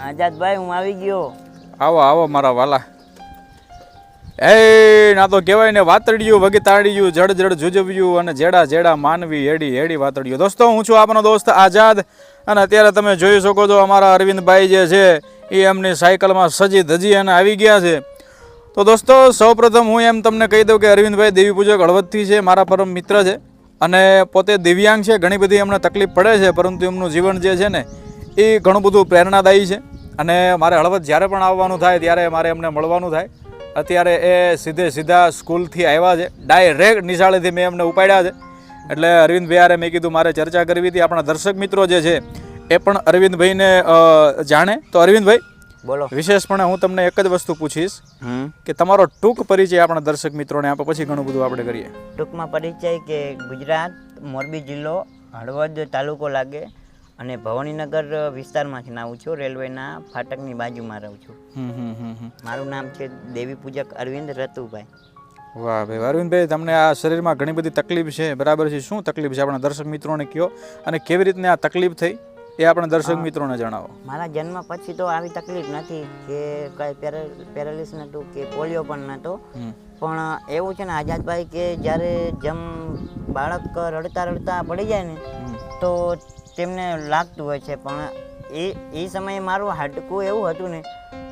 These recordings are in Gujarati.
આઝાદભાઈ હું આવી ગયો. આવો આવો મારા વાલા. એ ના તો કહેવાય ને વાતડિયું વગતાડિયું જડ જડ જુજવ્યું અને જેડા જેડા માનવી હેડી હેડી વાતડિયું. દોસ્તો હું છું આપનો દોસ્ત આઝાદ અને અત્યારે તમે જોઈ શકો છો અમારા અરવિંદભાઈ જે છે એ એમની સાયકલમાં સજી ધજી અને આવી ગયા છે. તો દોસ્તો સૌપ્રથમ હું એમ તમને કહી દઉં કે અરવિંદભાઈ દેવી પૂજક હળવદથી છે, મારા પરમ મિત્ર છે અને પોતે દિવ્યાંગ છે. ઘણી બધી એમને તકલીફ પડે છે પરંતુ એમનું જીવન જે છે ને એ ઘણું બધું પ્રેરણાદાયી છે અને મારે હળવદ જ્યારે પણ આવવાનું થાય ત્યારે મારે એમને મળવાનું થાય. અત્યારે એ સીધા સ્કૂલથી આવ્યા છે, ડાયરેક્ટ નિશાળેથી મેં એમને ઉપાડ્યા છે. એટલે અરવિંદભાઈ યારે મેં કીધું મારે ચર્ચા કરવી હતી. આપણા દર્શક મિત્રો જે છે એ પણ અરવિંદભાઈને જાણે. તો અરવિંદભાઈ બોલો. વિશેષપણે હું તમને એક જ વસ્તુ પૂછીશ કે તમારો ટૂંક પરિચય આપણા દર્શક મિત્રોને આપો, પછી ઘણું બધું આપણે કરીએ. ટૂંકમાં પરિચય કે ગુજરાત મોરબી જિલ્લો હળવદ તાલુકો લાગે અને ભવાનીનગર વિસ્તારમાંથી આવું છું. રેલવેના ફાટકની બાજુમાં રહું છું. મારું નામ છે દેવી પૂજક અરવિંદ રતુભાઈ. વાહ ભાઈ અરવિંદભાઈ, તમને આ શરીરમાં ઘણી બધી તકલીફ છે, બરાબર છે? શું તકલીફ છે આપણા દર્શક મિત્રોને કહો અને કેવી રીતના આ તકલીફ થઈ એ આપણા દર્શક મિત્રોને જણાવો. મારા જન્મ પછી તો આવી તકલીફ નથી કે કઈ પેરાલિસ નહોતું કે પોલિયો પણ નહોતો. પણ એવું છે ને આઝાદભાઈ કે જ્યારે બાળક રડતા પડી જાય ને તો તેમને લાગતું હોય છે. પણ એ સમયે મારું હાડકું એવું હતું ને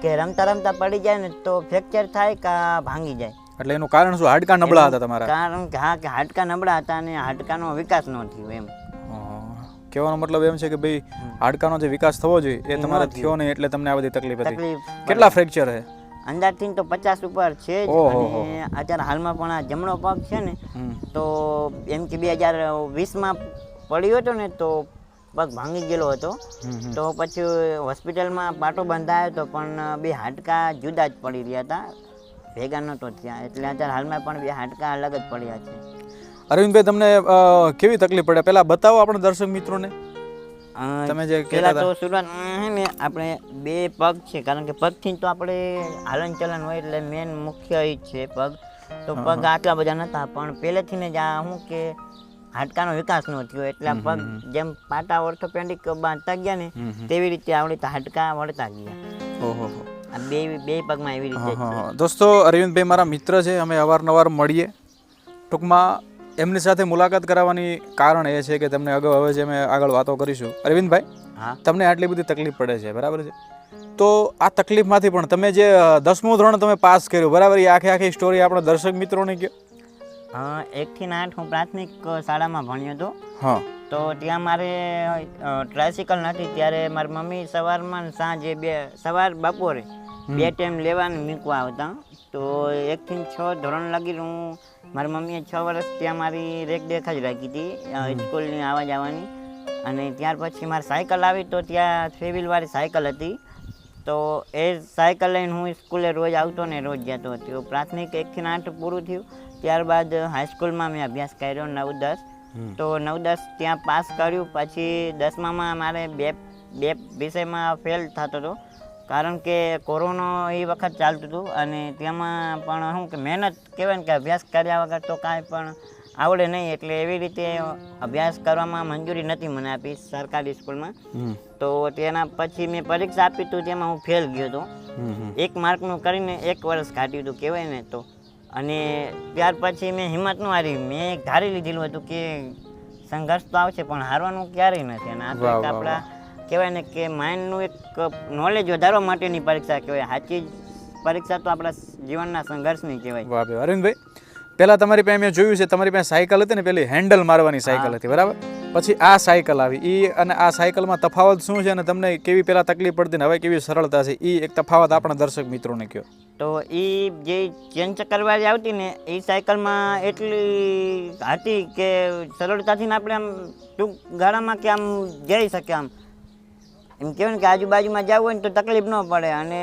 કે રમતા પડી જાય ને તો ફ્રેક્ચર થાય કે ભાંગી જાય. એટલે એનું કારણ શું? હાડકા નબળા હતા તમારા? કારણ કે હા, કે હાડકા નબળા હતા અને હાડકાનો વિકાસ ન થયો એમ. કહેવાનો મતલબ એમ છે કે ભાઈ હાડકાનો જે વિકાસ થવો જોઈએ એ તમારે થયો નહીં એટલે તમને આ બધી તકલીફ હતી. કેટલા ફ્રેક્ચર છે? અંદાજથી તો 50 ઉપર છે જ. અને અત્યારે હાલમાં પણ આ જમણો પગ છે ને તો એમ કે 2020માં પડ્યો હતો ને તો પગ ભાંગી ગયેલો હતો. તો પછી હોસ્પિટલમાં પાટો બંધાયો હતો પણ બે હાડકા જુદા જ પડી રહ્યા હતા, ભેગા નહોતો ત્યાં. એટલે અત્યારે હાલમાં પણ બે હાડકા અલગ જ પડ્યા છે. અરવિંદભાઈ, તમને કેવી તકલીફ પડે પહેલા બતાવો આપણે દર્શક મિત્રોને. તમે જે પહેલા તો શરૂઆત ને આપણે બે પગ છે, કારણ કે પગથી તો આપણે હાલન ચલન હોય એટલે મેન મુખ્ય એ જ છે પગ. તો પગ આટલા બધા નહોતા પણ પહેલેથી ને જ આ શું કે હાડકાનો વિકાસ ન થયો એટલે પગ જેમ પાટા ઓર્થોપેડિક બાંધતા ગયા ને તેવી રીતે આવડે હાડકા વળતા ગયા. આ બે પગમાં એવી રીતે. દોસ્તો અરવિંદભાઈ મારા મિત્ર છે, અમે અવારનવાર મળીએ. ટૂંકમાં એમની સાથે મુલાકાત કરાવવાની કારણ એ છે કે તમને અગાઉ હવે છે અમે આગળ વાતો કરીશું. અરવિંદભાઈ, તમને આટલી બધી તકલીફ પડે છે, બરાબર છે? તો આ તકલીફમાંથી પણ તમે જે 10મું ધોરણ તમે પાસ કર્યું, બરાબર? એ આખી સ્ટોરી આપણા દર્શક મિત્રોને કહો. 1 થી 8 હું પ્રાથમિક શાળામાં ભણ્યો હતો. હા. તો ત્યાં મારે ટ્રાયસિકલ નથી ત્યારે મારી મમ્મી સવારમાં સાંજે સવાર બપોરે 2 ટાઈમ લેવાનું મૂકવા આવતા. તો 1 થી 6 ધોરણ લગી હું મારી મમ્મીએ 6 વર્ષ ત્યાં મારી રેખદેખ જ રાખી હતી સ્કૂલની આવવા જવાની. અને ત્યાર પછી મારી સાયકલ આવી તો ત્યાં 3 વ્હીલવાળી સાયકલ હતી. તો એ સાયકલ લઈને હું સ્કૂલે રોજ આવતો ને રોજ જતો હતો. પ્રાથમિક 1 થી 8 પૂરું થયું. ત્યારબાદ હાઈસ્કૂલમાં મેં અભ્યાસ કર્યો 9-10. તો 9-10 ત્યાં પાસ કર્યું. પછી 10મામાં મારે બે વિષયમાં ફેલ થતો હતો કારણ કે કોરોના એ વખત ચાલતું હતું અને તેમાં પણ શું કે મહેનત કહેવાય ને કે અભ્યાસ કર્યા વગર તો કાંઈ પણ આવડે નહીં. એટલે એવી રીતે અભ્યાસ કરવામાં મંજૂરી નથી મને આપી સરકારી સ્કૂલમાં. તો તેના પછી મેં પરીક્ષા આપી તો તેમાં હું ફેલ ગયો હતો. 1 માર્કનું કરીને 1 વર્ષ કાઢ્યું હતું કહેવાય ને. તો અને ત્યાર પછી મેં હિંમત ન હારી. મેં ધારી લીધેલું હતું કે સંઘર્ષ તો આવશે પણ હારવાનું ક્યારેય નથી. અને આ તો એક આપણા કહેવાય ને કે માઇન્ડનું એક નોલેજ વધારવા માટેની પરીક્ષા કહેવાય. સાચી પરીક્ષા તો આપણા જીવનના સંઘર્ષની કહેવાય. વાહ ભાઈ અરવિંદભાઈ, પહેલાં તમારી પાસે મેં જોયું છે તમારી પાસે સાયકલ હતી ને, પેલી હેન્ડલ મારવાની સાયકલ હતી, બરાબર? પછી આ સાયકલ આવી. અને આ સાયકલમાં તફાવત શું છે અને તમને કેવી પહેલાં તકલીફ પડતી ને હવે કેવી સરળતા છે એ એક તફાવત આપણા દર્શક મિત્રોને કહો. તો એ જે ચેન ચક્કરવાળી આવતી ને એ સાયકલમાં એટલી હતી કે સરળતાથી આપણે આમ ટૂંક ગાળામાં કે આમ જઈ શકે. આમ એમ કહેવાય ને કે આજુબાજુમાં જવું હોય ને તો તકલીફ ન પડે. અને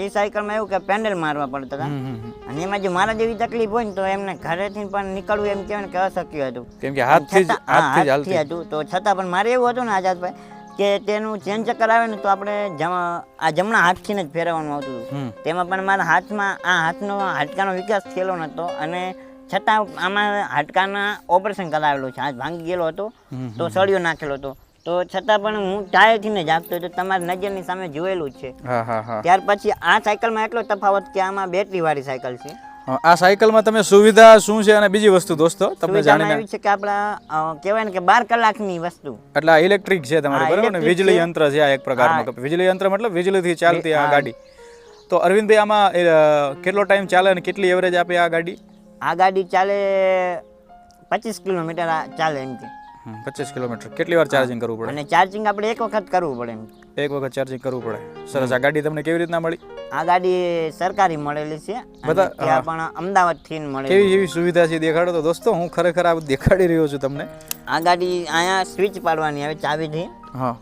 એ સાયકલમાં એવું કે પેન્ડલ મારવા પડતા હતા. અને એમાં જો મારા જેવી તકલીફ હોય ને તો એમને ઘરેથી પણ નીકળવું એમ કહેવાય ને કે અશક્ય હતું. કેમ કે હાથથી હતું. તો છતાં પણ મારે એવું હતું ને આઝાદભાઈ કે તેનું ચેન ચક્કર આવે ને તો આપણે આ જમણા હાથથી જ ફેરવવાનું આવતું હતું. તેમાં પણ મારા હાથમાં આ હાડકાનો વિકાસ થયેલો નહોતો અને છતાં આમાં હાડકાના ઓપરેશન કરાવેલું છે. હાથ ભાંગી ગયેલો હતો તો સળિયો નાખેલો હતો. તો છતાં પણ હું ટાયરથી ને જ આપતો હતો, તમારી નજરની સામે જોયેલું જ છે. હા હા હા. ત્યાર પછી આ સાયકલમાં એટલો તફાવત કે આમાં બેટરી વાળી સાયકલ છે. આ સાયકલમાં તમે સુવિધા શું છે અને બીજી વસ્તુ દોસ્તો તમને સુવિધામાં જાણીને એવી છે કે આપણા કહેવાય ને કે 12 કલાકની વસ્તુ. એટલે આ ઇલેક્ટ્રિક છે તમારી, બરાબર ને? વીજળી યંત્ર છે આ એક પ્રકારનું. વીજળી યંત્ર મતલબ વીજળીથી ચાલતી આ ગાડી. તો અરવિંદભાઈ આમાં કેટલો ટાઈમ ચાલે અને કેટલી એવરેજ આપે આ ગાડી? આ ગાડી ચાલે 25 કિલોમીટર ચાલે એમ કે. 25 કિલોમીટર. કેટલી વાર ચાર્જિંગ કરવું પડે? અને ચાર્જિંગ આપણે એક વખત કરવું પડે એમ. એક વખત ચાર્જિંગ કરવું પડે. સરસ. આ ગાડી તમને કેવી રીતના મળી? આ ગાડી સરકારી મળેલી છે. ત્યાં પણ અમદાવાદથી મળેલી. કેવી એવી સુવિધા છે દેખાડો તો દોસ્તો. હું ખરેખર આ દેખાડી રહ્યો છું તમને. આ ગાડી અહીંયા સ્વિચ પાડવાની આવે ચાવીથી. હા.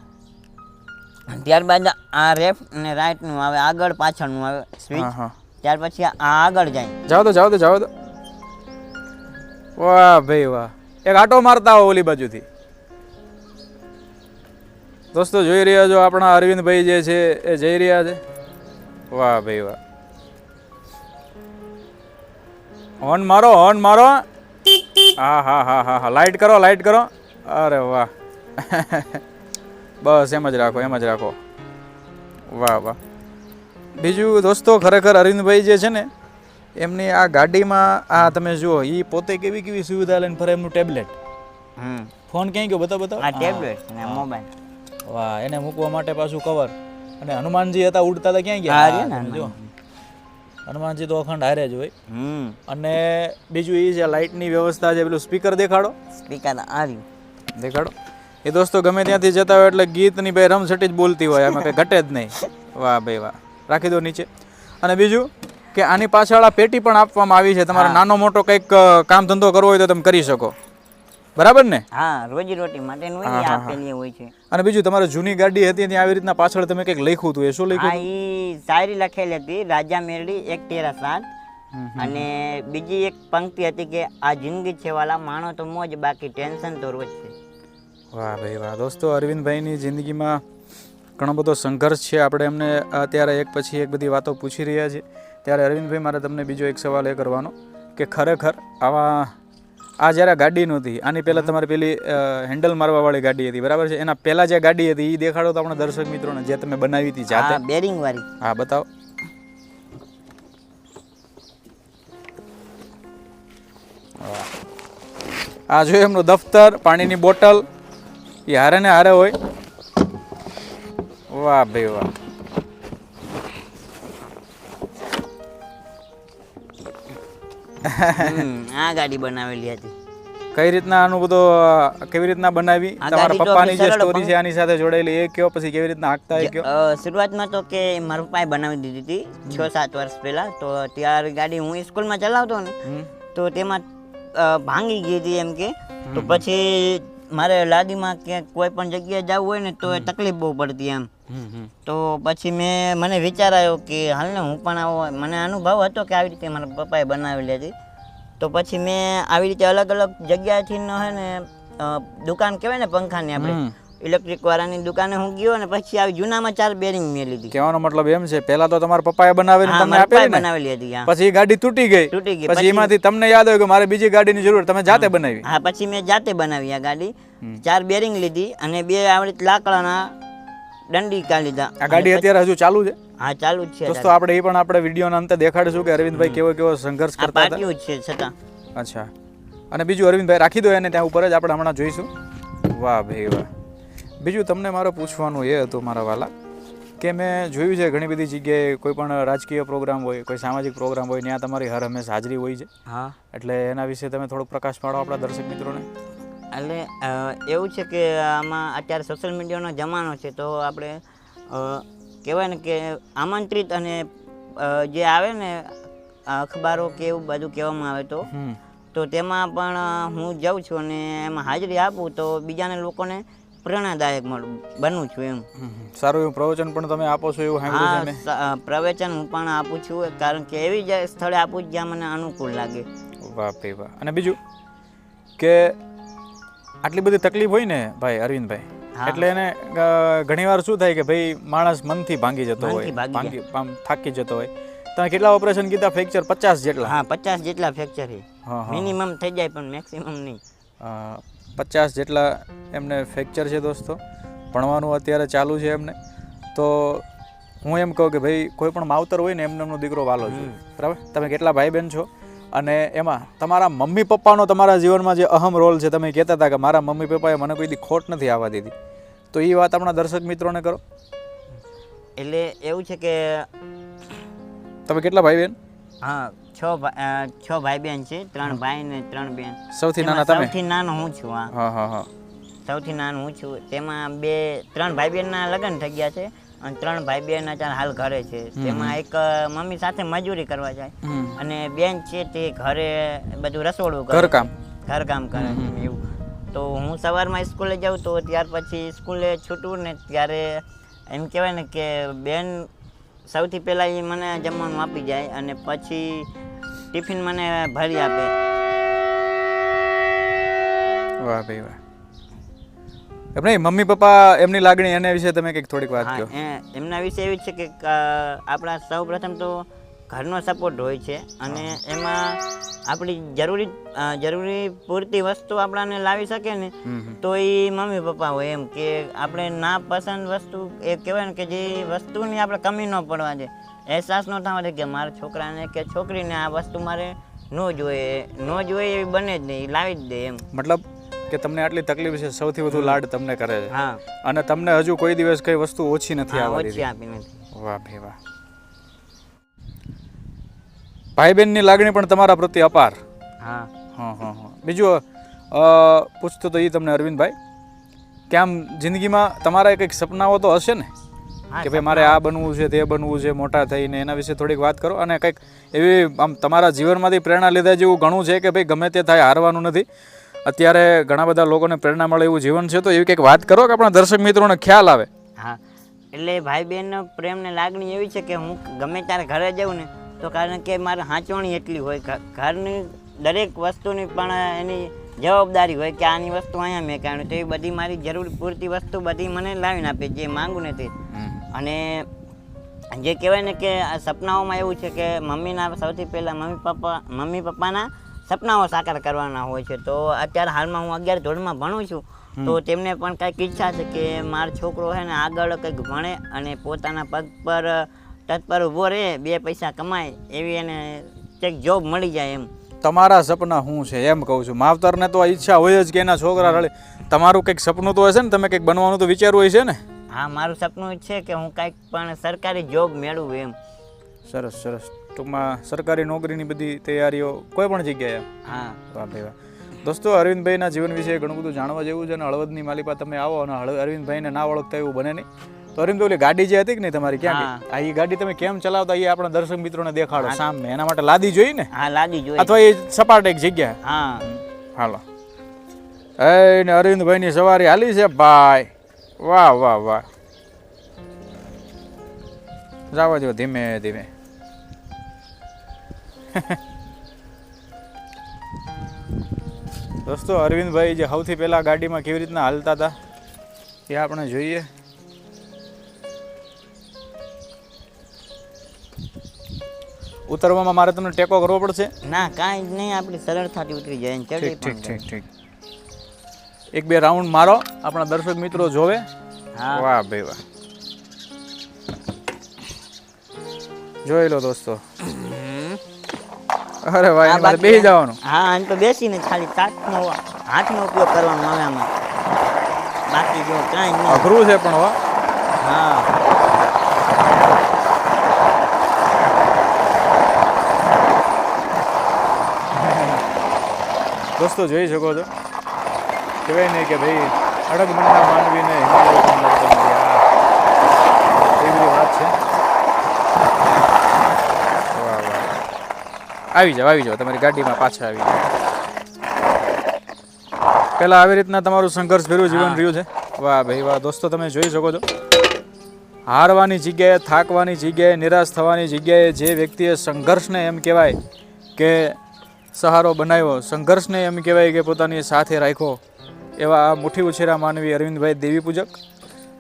ત્યારબાદ આ લેફ્ટ અને રાઈટ નું આવે, આગળ પાછળનું આવે સ્વિચ. ત્યાર પછી આ આગળ જાય. જાવ દો. વાહ ભાઈ વાહ. એક આટો મારતા હો ઓલી બાજુથી. દોસ્તો જોઈ રહ્યા છો આપણા અરવિંદભાઈ જે છે એ જઈ રહ્યા છે. વાહ ભાઈ વાહ. હોર્ન મારો. હા. લાઈટ કરો. અરે વાહ. બસ એમ જ રાખો. વાહ. બીજું દોસ્તો ખરેખર અરવિંદભાઈ જે છે ને એમની આ ગાડીમાં આ તમે જુઓ, એ પોતે કેવી સુવિધા લઈને ફરે. એમનું ટેબ્લેટ. ફોન ક્યાં ગયો? બતાવો. આ ટેબ્લેટ અને મોબાઈલ. વાહ. એને મૂકવા માટે પાછું કવર. અને હનુમાનજી હતા ઉડતા હતા, ક્યાં ગયા? જો હનુમાનજી તો અખંડ હારે જ હોય. અને બીજું એ છે લાઇટની વ્યવસ્થા છે. પેલું સ્પીકર દેખાડો. સ્પીકર આવ્યું દેખાડો. એ દોસ્તો ગમે ત્યાંથી જતા હોય એટલે ગીતની ભાઈ રમઝટી જ બોલતી હોય, એમાં કંઈ ઘટે જ નહીં. વાહ ભાઈ વાહ. રાખી દો નીચે. અને બીજું કે આની પાછળ આ પેટી પણ આપવામાં આવી છે. તમારે નાનો મોટો કંઈક કામ ધંધો કરવો હોય તો તમે કરી શકો, બરાબર ને? હા, રોજી રોટી માટેનું આપેલી હોય છે. અને બીજું તમારે જૂની ગાડી હતી ત્યાં આવી રીતના પાછળ તમે કંઈક લખ્યું હતું, એ શું લખ્યું? હા, એ શાયરી લખેલી હતી, રાજા મેરડી એક તેરા સાથ. અને બીજી એક પંક્તિ હતી કે આ જિંદગી છે વાલા, માણો તો મોજ, બાકી ટેન્શન તો રોજ છે. વાહ ભાઈ વાહ. દોસ્તો અરવિંદભાઈની જિંદગીમાં ઘણો બધો સંઘર્ષ છે. આપણે એમને અત્યારે એક પછી એક બધી વાતો પૂછી રહ્યા છીએ. ત્યારે અરવિંદભાઈ, મારે તમને બીજો એક સવાલ એ કરવાનો કે ખરેખર આ જ્યારે ગાડી નહોતી, આની પહેલાં તમારે પેલી હેન્ડલ મારવાવાળી ગાડી હતી, બરાબર છે? એના પહેલાં જે ગાડી હતી એ દેખાડો તો આપણા દર્શક મિત્રોને, જે તમે બનાવી હતી જાતે. બેરિંગ વાળી. હા, બતાવો. આ જો એમનું દફતર, પાણીની બોટલ, એ હારે ને હારે હોય. વાહ ભાઈ વાહ. આ ગાડી બનાવેલી હતી. કઈ રીતના આનું બધું કેવી રીતના બનાવી? તમારા પપ્પાની જે સ્ટોરી છે આની સાથે જોડાયેલી એ કયો, પછી કેવી રીતના હાંકતા એ કયો? શરૂઆતમાં તો કે મારા પપ્પાએ બનાવી દીધી હતી 6-7 વર્ષ પહેલા. તો ત્યારે ગાડી હું સ્કૂલમાં ચલાવતો ને તો તેમાં ભાંગી ગઈ હતી એમ કે. તો પછી મારે લાદીમાં કે કોઈ પણ જગ્યાએ જવું હોય ને તો તકલીફ બહુ પડતી એમ. તો પછી મને વિચાર આવ્યો કે હાલ ને હું પણ આવો, મને અનુભવ હતો કે આવી રીતે મારા પપ્પાએ બનાવેલી હતી. તો પછી મેં આવી રીતે અલગ અલગ જગ્યાએથી હે ને દુકાન કહેવાય ને પંખાની, આપણે ઇલેક્ટ્રિક વાળાની દુકાને હું ગયો ને પછી આવી જૂનામાં 4 બેરિંગ મેં લીધી. કહેવાનો મતલબ એમ છે પહેલા તો તમારા પપ્પાએ બનાવેલી તમને બનાવેલી હતી. પછી ગાડી તૂટી ગઈ. પછી એમાંથી તમને યાદ આવ્યું કે મારે બીજી ગાડીની જરૂર, તમે જાતે બનાવી? હા, પછી મેં જાતે બનાવી આ ગાડી. 4 બેરિંગ લીધી અને 2 આવડી લાકડાના દંડી કાઢી લીધા. આ ગાડી અત્યારે હજુ ચાલુ છે? હા, ચાલુ જ છે દોસ્તો. આપણે એ પણ આપણે વિડીયોના અંતે દેખાડીશું કે અરવિંદભાઈ કેવો સંઘર્ષ કરતા હતા. પાટિયું જ છે છતાં. અચ્છા. અને બીજું અરવિંદભાઈ રાખી દો એને ત્યાં ઉપર જ, આપણે હમણાં જોઈશું. વાહ ભાઈ વાહ. બીજું તમને મારે પૂછવાનું એ હતું મારા વાલા કે મેં જોયું છે ઘણી બધી જગ્યાએ કોઈ પણ રાજકીય પ્રોગ્રામ હોય, કોઈ સામાજિક પ્રોગ્રામ હોય, ત્યાં તમારી હર હંમેશ હાજરી હોય છે. હા. એટલે એના વિશે તમે થોડોક પ્રકાશ પાડો આપણા દર્શક મિત્રોને. એટલે એવું છે કે આમાં અત્યારે સોશિયલ મીડિયાનો જમાનો છે, તો આપણે કહેવાય ને કે આમંત્રિત અને જે આવે ને અખબારો કે એવું બધું કહેવામાં આવે તો તેમાં પણ હું જાઉં છું અને એમાં હાજરી આપું તો બીજાને લોકોને પ્રેરણાદાયક બનું છું એમ. સારું એવું પ્રવચન પણ તમે આપો છો એવું સાંભળ્યું છે મેં. પ્રવચન હું પણ આપું છું, કારણ કે એવી સ્થળે આપું જ્યાં મને અનુકૂળ લાગે. વાહ ભાઈ વાહ. અને બીજું કે આટલી બધી તકલીફ હોય ને ભાઈ અરવિંદભાઈ, એટલે એને ઘણીવાર શું થાય કે ભાઈ માણસ મનથી ભાંગી જતો હોય, થાકી જતો હોય. તમે કેટલા ઓપરેશન કીધા? ફ્રેક્ચર 50 જેટલા? હા, 50 જેટલા ફ્રેક્ચર છે. મિનિમમ થઈ જાય પણ મેક્સિમમ નહીં. 50 જેટલા એમને ફ્રેક્ચર છે દોસ્તો. ભણવાનું અત્યારે ચાલુ છે એમને. તો હું એમ કહું કે ભાઈ કોઈ પણ માવતર હોય ને એમનો દીકરો વાલો છે, બરાબર? તમે કેટલા ભાઈ બહેન છો, અને એમાં તમારા મમ્મી પપ્પાનો તમારા જીવનમાં જે અહમ રોલ છે, તમે કહેતા હતા કે મારા મમ્મી પપ્પાએ મને કોઈ દી ખોટ નથી આવવા દીધી, તો એ વાત આપણા દર્શક મિત્રોને કરો. એટલે એવું છે કે તમે કેટલા ભાઈ બહેન? હા, 6 ભાઈ બહેન છે, 3 ભાઈ ને 3 બહેન. સૌથી નાના તમે? સૌથી નાનો હું છું. હા હા હા, સૌથી નાનું હું છું. તેમાં 3 ભાઈ બહેનના લગ્ન થઈ ગયા છે અને 3 ભાઈ બહેન અત્યારે હાલ ઘરે છે. તેમાં એક મમ્મી સાથે મજૂરી કરવા જાય અને બેન છે તે ઘરે બધું રસોડું કરે, ઘરકામ કરે છે એવું. તો હું સવારમાં સ્કૂલે જાઉં તો ત્યાર પછી સ્કૂલે છૂટું ને ત્યારે એમ કહેવાય ને કે બેન સૌથી પહેલાં એ મને જમવાનું આપી જાય અને પછી ટિફિન મને ભરી આપે. વાહ ભાઈ વાહ. એમ નહીં, મમ્મી પપ્પા એમની લાગણી એના વિશે તમે કંઈક થોડીક વાત કહો. એમના વિશે એવી છે કે આપણા સૌ પ્રથમ તો ઘરનો સપોર્ટ હોય છે અને એમાં આપણી જરૂરી પૂરતી વસ્તુ આપણાને લાવી શકે ને તો એ મમ્મી પપ્પા હોય. એમ કે આપણે ના પસંદ વસ્તુ એ કહેવાય ને કે જે વસ્તુની આપણે કમી ન પડવા દે, અહેસાસ ન થવા દે કે મારા છોકરાને કે છોકરીને આ વસ્તુ મારે ન જોઈએ એવી બને જ નહીં, લાવી જ દે એમ. મતલબ કે તમને આટલી તકલીફ છે, સૌથી વધુ લાડ તમને કરે છે. હા, અને તમને હજુ કોઈ દિવસ કઈ વસ્તુ ઓછી નથી ઓછી આપી નથી. વાહ ભાઈ વાહ. ભાઈ બહેનની લાગણી પણ તમારા પ્રત્યે અપાર. હા હા હા હા. બીજું પૂછતો તો એ તમને અરવિંદભાઈ, કે આમ જિંદગીમાં તમારા કંઈક સપનાઓ તો હશે ને કે ભાઈ મારે આ બનવું છે, તે બનવું છે મોટા થઈને, એના વિશે થોડીક વાત કરો. અને કંઈક એવી આમ તમારા જીવનમાંથી પ્રેરણા લીધા જેવું ઘણું છે કે ભાઈ ગમે તે થાય હારવાનું નથી. અત્યારે ઘણા બધા લોકોને પ્રેરણા મળે એવું જીવન છે, તો એવી કંઈક વાત કરો કે આપણા દર્શક મિત્રોને ખ્યાલ આવે. હા, એટલે ભાઈ બહેનનો પ્રેમ ને લાગણી એવી છે કે હું ગમે ત્યારે ઘરે જાઉં ને તો કારણ કે મારે હાંચવણી એટલી હોય, ઘરની દરેક વસ્તુની પણ એની જવાબદારી હોય કે આની વસ્તુ અહીંયા મેં કાઢ્યું તો એ બધી મારી જરૂર પૂરતી વસ્તુ બધી મને લાવીને આપે જે માંગુ ને તે. અને જે કહેવાય ને કે આ સપનાઓમાં એવું છે કે મમ્મીના સૌથી પહેલાં મમ્મી પપ્પાના સપનાઓ સાકાર કરવાના હોય છે. તો અત્યારે હાલમાં હું 11 ધોરણમાં ભણું છું તો તેમને પણ કંઈક ઈચ્છા છે કે મારો છોકરો છે ને આગળ કંઈક ભણે અને પોતાના પગ પર તત્પર ઊભો રહે, 2 પૈસા કમાય એવી એને કંઈક જોબ મળી જાય એમ. તમારા સપના શું છે એમ કહું છું. માવતરને તો ઈચ્છા હોય જ કે એના છોકરા રળે. તમારું કંઈક સપનું તો હશે ને, તમે કંઈક બનવાનું તો વિચારવું હોય છે ને? હા, મારું સપનું છે કે હું કંઈક પણ સરકારી જોબ મેળવું એમ. સરસ સરસ. ટૂંકમાં સરકારી નોકરીની બધી તૈયારીઓ કોઈ પણ જગ્યાએ. હા, વાહ ભાઈ વાહ. દોસ્તો, અરવિંદભાઈના જીવન વિશે ઘણું બધું જાણવા જેવું છે અને હળવદની માલિપા તમે આવો અને અરવિંદભાઈને ના ઓળખતા એવું બને નહીં. તો અરવિંદ, ઓલી ગાડી જે હતી કે નહીં તમારી, ક્યાં આ એ ગાડી તમે કેમ ચલાવતા એ આપણા દર્શક મિત્રોને દેખાડો સામે. એના માટે લાદી જોઈએ ને? હા, લાદી જોઈએ. અથવા એ સપાટ એક જગ્યા. હા, હાલો. એ ને અરવિંદભાઈની સવારી હાલી છે ભાઈ. વાહ વાહ વાહ. જવા દો ધીમે ધીમે. દોસ્તો, અરવિંદભાઈ જે સૌથી પહેલા ગાડીમાં કેવી રીતના હાલતા હતા એ આપણે જોઈએ. ઉતરવામાં મારે તમને ટેકો કરવો પડશે? ના, કાંઈ જ નહીં, આપણી સરળતાથી ઉતરી જાય. ઠીક ઠીક ઠીક ઠીક. 1-2 રાઉન્ડ મારો, આપણા દર્શક મિત્રો જોવે. વાહ ભાઈ વાહ. જોઈ લો દોસ્તો. અરે ભાઈ, મારે બેસી જવાનું. હા, આમ તો બેસીને ખાલી હાથનો ઉપયોગ કરવાનો આવે આમાં, બાકી જો કાંઈ નહીં. અઘરું છે પણ હો. હા, દોસ્તો જોઈ શકો છો, કહેવાય નહીં કે ભાઈ અડગ મનના માનવીને હિમાલય પણ મળતો નથી. એવી વાત છે. વાહ વાહ. આવી જાઓ તમારી ગાડીમાં પાછા આવી જાઓ. પહેલાં આવી રીતના તમારું સંઘર્ષ ભર્યું જીવન રહ્યું છે. વાહ ભાઈ વાહ. દોસ્તો, તમે જોઈ શકો છો, હારવાની જગ્યાએ, થાકવાની જગ્યાએ, નિરાશ થવાની જગ્યાએ જે વ્યક્તિએ સંઘર્ષને એમ કહેવાય કે સહારો બનાવ્યો, સંઘર્ષને એમ કહેવાય કે પોતાની સાથે રાખ્યો, એવા આ મુઠ્ઠી ઉછેરા માનવી અરવિંદભાઈ દેવી પૂજક.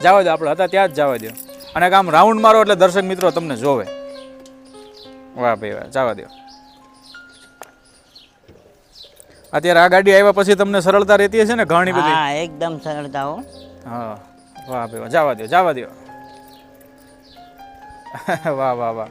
જવા દો, આપણે હતા ત્યાં જ જવા દો. અને આમ રાઉન્ડ મારો એટલે દર્શક મિત્રો તમને જોવે. વાહ ભાઈ વાહ. જવા દો. અત્યારે આ ગાડી આવ્યા પછી તમને સરળતા રહેતી હશે ને ઘણી બધી? હા એકદમ સરળતા હો. હા વાહ ભાઈ વાહ, જવા દો જવા દો. વાહ વાહ વાહ.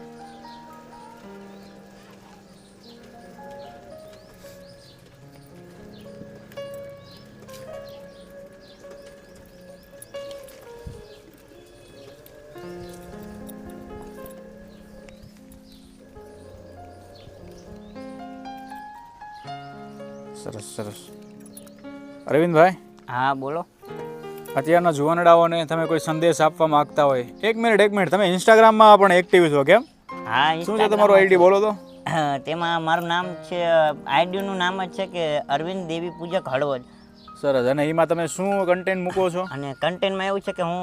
સરસ સરસ. અરવિંદભાઈ, હા બોલો. અત્યારના જુવાનડાઓને તમે કોઈ સંદેશ આપવા માંગતા હોય? એક મિનિટ તમે ઇન્સ્ટાગ્રામમાં પણ એક્ટિવ છો કેમ? હા શું છે તમારું આઈડી બોલો તો? તેમાં મારું નામ છે, આઈડીનું નામ જ છે કે અરવિંદ દેવી પૂજક હળવદ. સરસ. અને એમાં તમે શું કન્ટેન્ટ મૂકો છો? અને કન્ટેન્ટમાં એવું છે કે હું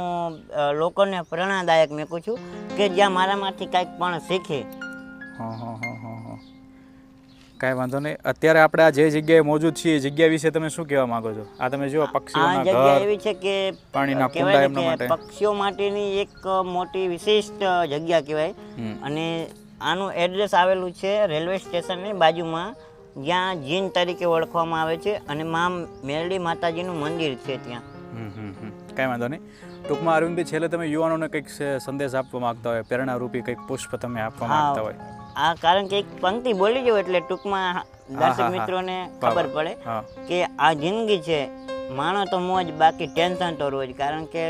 લોકોને પ્રેરણાદાયક મૂકું છું કે જ્યાં મારામાંથી કંઈક પણ શીખે. હા હા હા હા હા. કાંઈ વાંધો નહીં. અત્યારે આપણે આ જે જગ્યાએ મોજૂદ છીએ એ જગ્યા વિશે તમે શું કહેવા માંગો છો? આ તમે જુઓ આ પક્ષીઓના જગ્યા ઘર, એવી છે કે પાણીના કહેવાય કુંડા ને એમના કે માટે. પક્ષીઓ માટેની એક મોટી વિશિષ્ટ જગ્યા કહેવાય. અને આનું એડ્રેસ આવેલું છે રેલવે સ્ટેશનની બાજુમાં, જ્યાં જીન તરીકે ઓળખવામાં આવે છે, અને મા મેરડી માતાજીનું મંદિર છે ત્યાં. કાંઈ વાંધો નહીં. ટૂંકમાં અરવિંદભાઈ, છેલ્લે તમે યુવાનોને કંઈક સંદેશ આપવા માંગતા હોય, પ્રેરણારૂપી કંઈક પુષ્પ તમે આપવા માંગતા હોય? આ કારણ કે એક પંક્તિ બોલી જવું એટલે ટૂંકમાં દર્શક મિત્રોને ખબર પડે કે આ જિંદગી છે, માણો તો મોજ, બાકી ટેન્શન તો રોજ. કારણ કે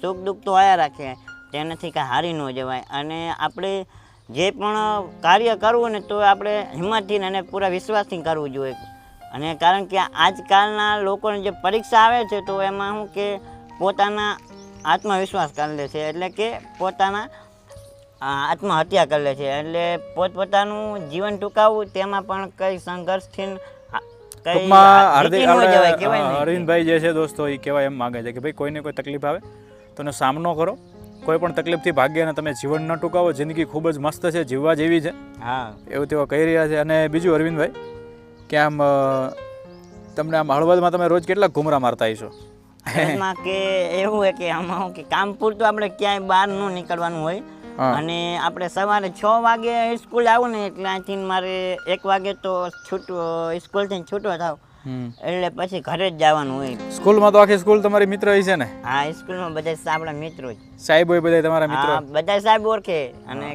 સુખ દુઃખ તો આયા રાખે, તેનાથી કાંઈ હારી ન જવાય. અને આપણે જે પણ કાર્ય કરવું ને તો આપણે હિંમતથી અને પૂરા વિશ્વાસથી કરવું જોઈએ. અને કારણ કે આજકાલના લોકોને જે પરીક્ષા આવે છે તો એમાં શું કે પોતાના આત્મવિશ્વાસ કરી લે છે, એટલે કે પોતાના આત્મહત્યા કરી લે છે. એટલે પોતપોતાનું જીવન ટૂંકાવવું તેમાં પણ કઈ સંઘર્ષથી અરવિંદભાઈ જે છે દોસ્તો, એ કહેવાય એમ માગે છે કે ભાઈ કોઈને કોઈ તકલીફ આવે તો એનો સામનો કરો. કોઈ પણ તકલીફથી ભાગ્ય અને તમે જીવન ન ટૂંકાવો. જિંદગી ખૂબ જ મસ્ત છે, જીવવા જેવી છે. હા, એવું તેઓ કહી રહ્યા છે. અને બીજું અરવિંદભાઈ, કે આમ તમને આમ હળવદમાં તમે રોજ કેટલા ઘૂમરા મારતા હશો? એમાં કે એવું હોય કે આમાં કે કામ પૂરતું આપણે ક્યાંય બહાર ન નીકળવાનું હોય. અને આપણે સવારે 6 વાગે સ્કૂલ આવું ને એટલે અહીંથી મારે 1 વાગે તો સ્કૂલથી છૂટો થાવ, એટલે પછી ઘરે જ જવાનું હોય. સ્કૂલમાં તો આખી સ્કૂલ તમારી મિત્ર છે ને? હા, સ્કૂલમાં બધા આપણા મિત્રો જ. સાહેબ હોય બધા તમારા મિત્રો? બધા સાહેબ ઓળખે, અને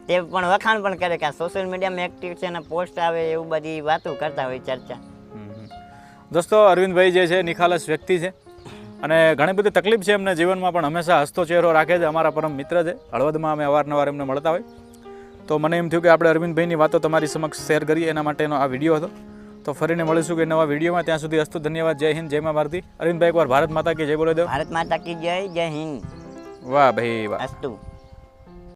તે પણ વખાણ પણ કરે કે આ સોશિયલ મીડિયામાં એક્ટિવ છે અને પોસ્ટ આવે, એવું બધી વાતો કરતા હોય, ચર્ચા. દોસ્તો, અરવિંદભાઈ જે છે નિખાલસ વ્યક્તિ છે, અને ઘણી બધી તકલીફ છે એમને જીવનમાં, પણ હંમેશા હસતો ચહેરો રાખે છે. અમારા પરમ મિત્ર છે. હળવદમાં અમે અવારનવાર એમને મળતા હોય, તો મને એમ થયું કે આપણે અરવિંદભાઈની વાતો તમારી સમક્ષ શેર કરીએ, એના માટેનો આ વિડીયો હતો. તો ફરીને મળીશું કે નવા વિડીયોમાં. ત્યાં સુધી અસ્તુ, ધન્યવાદ. જય હિન્દ, જય મા ભારતી. અરવિંદભાઈ એકવાર ભારત માતા કી જય બોલો દો. ભારત માતા કી જય. જય હિન્દ. વાહ ભાઈ વાહ. અસ્તુ.